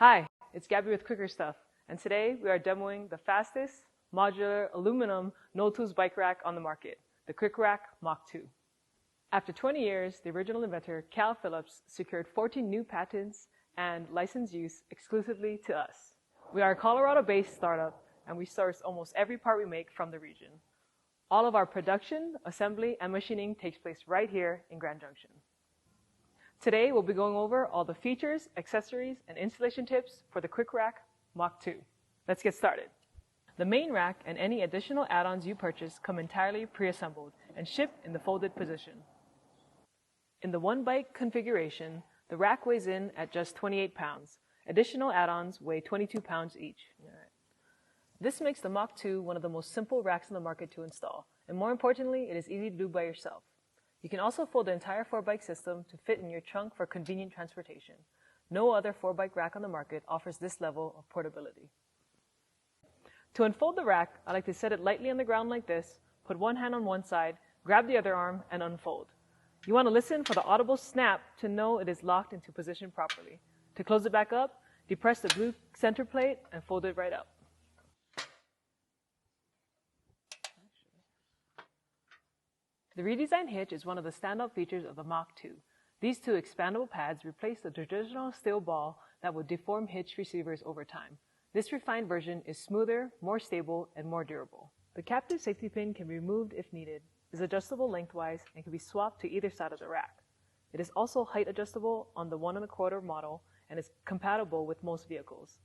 Hi, it's Gabby with QuikrStuff, and today we are demoing the fastest modular aluminum no-tools bike rack on the market, the Quik Rack Mach2. After 20 years, the original inventor, Cal Phillips, secured 14 new patents and licensed use exclusively to us. We are a Colorado-based startup, and we source almost every part we make from the region. All of our production, assembly, and machining takes place right here in Grand Junction. Today, we'll be going over all the features, accessories, and installation tips for the Quik Rack Mach2. Let's get started. The main rack and any additional add-ons you purchase come entirely pre-assembled and shipped in the folded position. In the one bike configuration, the rack weighs in at just 28 pounds. Additional add-ons weigh 22 pounds each. This makes the Mach2 one of the most simple racks in the market to install, and more importantly, it is easy to do by yourself. You can also fold the entire 4-bike system to fit in your trunk for convenient transportation. No other 4-bike rack on the market offers this level of portability. To unfold the rack, I like to set it lightly on the ground like this, put one hand on one side, grab the other arm, and unfold. You want to listen for the audible snap to know it is locked into position properly. To close it back up, depress the blue center plate and fold it right up. The redesigned hitch is one of the standout features of the Mach2. These two expandable pads replace the traditional steel ball that would deform hitch receivers over time. This refined version is smoother, more stable, and more durable. The captive safety pin can be removed if needed, is adjustable lengthwise, and can be swapped to either side of the rack. It is also height adjustable on the 1 1/4 model and is compatible with most vehicles.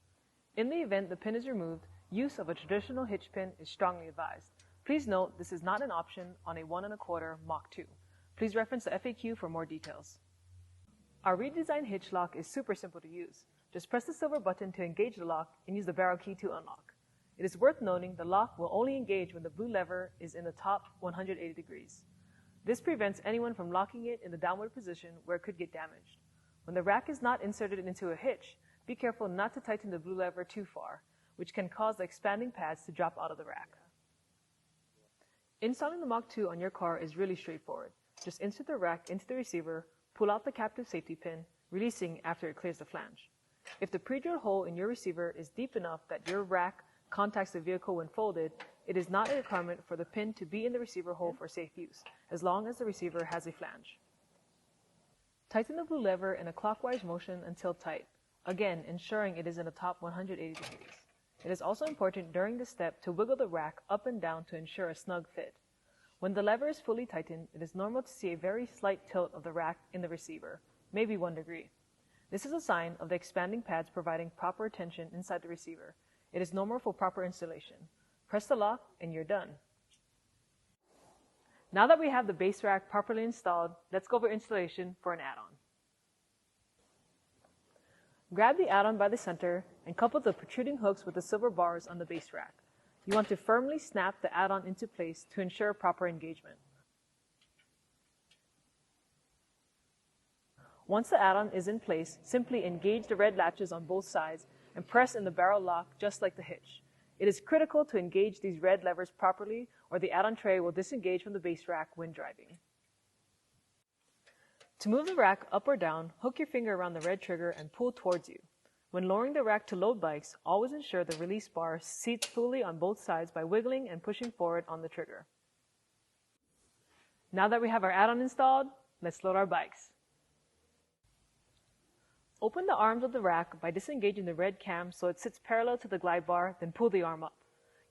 In the event the pin is removed, use of a traditional hitch pin is strongly advised. Please note this is not an option on a 1 1/4 Mach2. Please reference the FAQ for more details. Our redesigned hitch lock is super simple to use. Just press the silver button to engage the lock and use the barrel key to unlock. It is worth noting the lock will only engage when the blue lever is in the top 180 degrees. This prevents anyone from locking it in the downward position where it could get damaged. When the rack is not inserted into a hitch, be careful not to tighten the blue lever too far, which can cause the expanding pads to drop out of the rack. Installing the Mach2 on your car is really straightforward. Just insert the rack into the receiver, pull out the captive safety pin, releasing after it clears the flange. If the pre-drilled hole in your receiver is deep enough that your rack contacts the vehicle when folded, it is not a requirement for the pin to be in the receiver hole for safe use, as long as the receiver has a flange. Tighten the blue lever in a clockwise motion until tight, again ensuring it is in the top 180 degrees. It is also important during this step to wiggle the rack up and down to ensure a snug fit. When the lever is fully tightened, it is normal to see a very slight tilt of the rack in the receiver, maybe 1 degree. This is a sign of the expanding pads providing proper tension inside the receiver. It is normal for proper installation. Press the lock and you're done. Now that we have the base rack properly installed, let's go over installation for an add-on. Grab the add-on by the center and couple the protruding hooks with the silver bars on the base rack. You want to firmly snap the add-on into place to ensure proper engagement. Once the add-on is in place, simply engage the red latches on both sides and press in the barrel lock just like the hitch. It is critical to engage these red levers properly or the add-on tray will disengage from the base rack when driving. To move the rack up or down, hook your finger around the red trigger and pull towards you. When lowering the rack to load bikes, always ensure the release bar seats fully on both sides by wiggling and pushing forward on the trigger. Now that we have our add-on installed, let's load our bikes. Open the arms of the rack by disengaging the red cam so it sits parallel to the glide bar, then pull the arm up.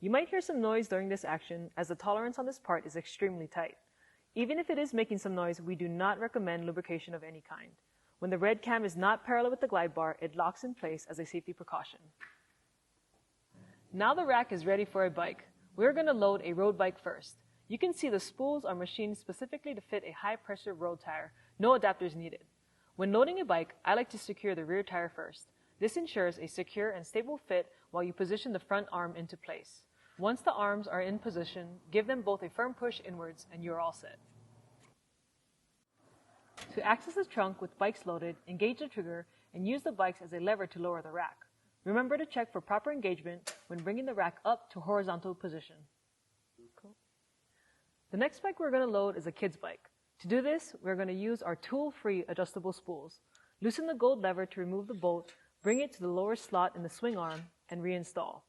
You might hear some noise during this action as the tolerance on this part is extremely tight. Even if it is making some noise, we do not recommend lubrication of any kind. When the red cam is not parallel with the glide bar, it locks in place as a safety precaution. Now the rack is ready for a bike. We're going to load a road bike first. You can see the spools are machined specifically to fit a high-pressure road tire. No adapters needed. When loading a bike, I like to secure the rear tire first. This ensures a secure and stable fit while you position the front arm into place. Once the arms are in position, give them both a firm push inwards and you're all set. To access the trunk with bikes loaded, engage the trigger and use the bikes as a lever to lower the rack. Remember to check for proper engagement when bringing the rack up to horizontal position. Cool. The next bike we're going to load is a kid's bike. To do this, we're going to use our tool-free adjustable spools. Loosen the gold lever to remove the bolt, Bring it to the lower slot in the swing arm and reinstall.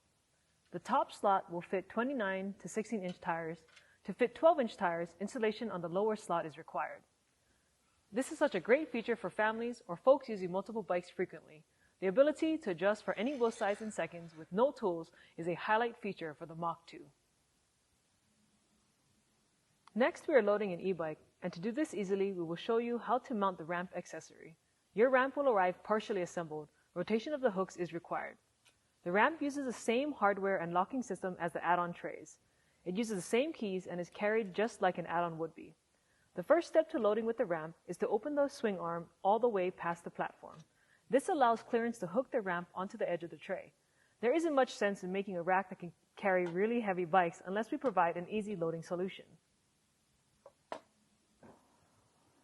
The top slot will fit 29 to 16-inch tires. To fit 12-inch tires, installation on the lower slot is required. This is such a great feature for families or folks using multiple bikes frequently. The ability to adjust for any wheel size in seconds with no tools is a highlight feature for the Mach2. Next, we are loading an e-bike, and to do this easily, we will show you how to mount the ramp accessory. Your ramp will arrive partially assembled. Rotation of the hooks is required. The ramp uses the same hardware and locking system as the add-on trays. It uses the same keys and is carried just like an add-on would be. The first step to loading with the ramp is to open the swing arm all the way past the platform. This allows clearance to hook the ramp onto the edge of the tray. There isn't much sense in making a rack that can carry really heavy bikes unless we provide an easy loading solution.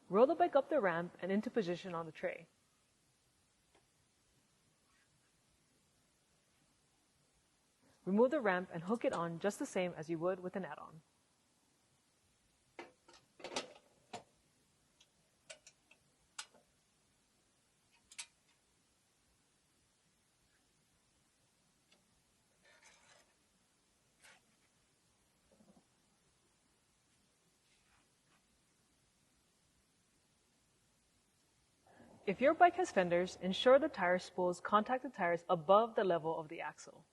Roll the bike up the ramp and into position on the tray. Remove the ramp and hook it on just the same as you would with an add-on. If your bike has fenders, ensure the tire spools contact the tires above the level of the axle.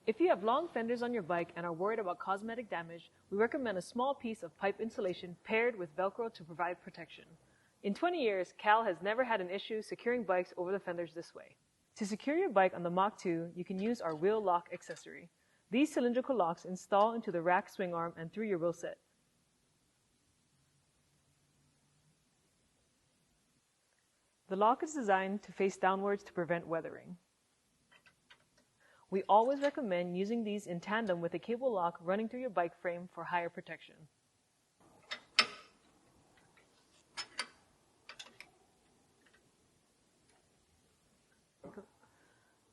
If you have long fenders on your bike and are worried about cosmetic damage, we recommend a small piece of pipe insulation paired with Velcro to provide protection. In 20 years, Cal has never had an issue securing bikes over the fenders this way. To secure your bike on the Mach2, you can use our wheel lock accessory. These cylindrical locks install into the rack swing arm and through your wheel set. The lock is designed to face downwards to prevent weathering. We always recommend using these in tandem with a cable lock running through your bike frame for higher protection.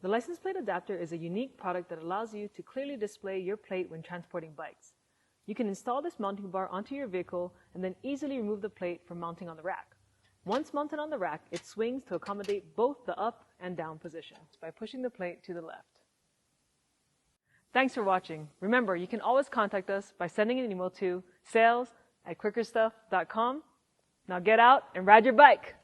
The license plate adapter is a unique product that allows you to clearly display your plate when transporting bikes. You can install this mounting bar onto your vehicle and then easily remove the plate from mounting on the rack. Once mounted on the rack, it swings to accommodate both the up and down positions by pushing the plate to the left. Thanks for watching. Remember, you can always contact us by sending an email to sales@QuikrStuff.com. Now get out and ride your bike!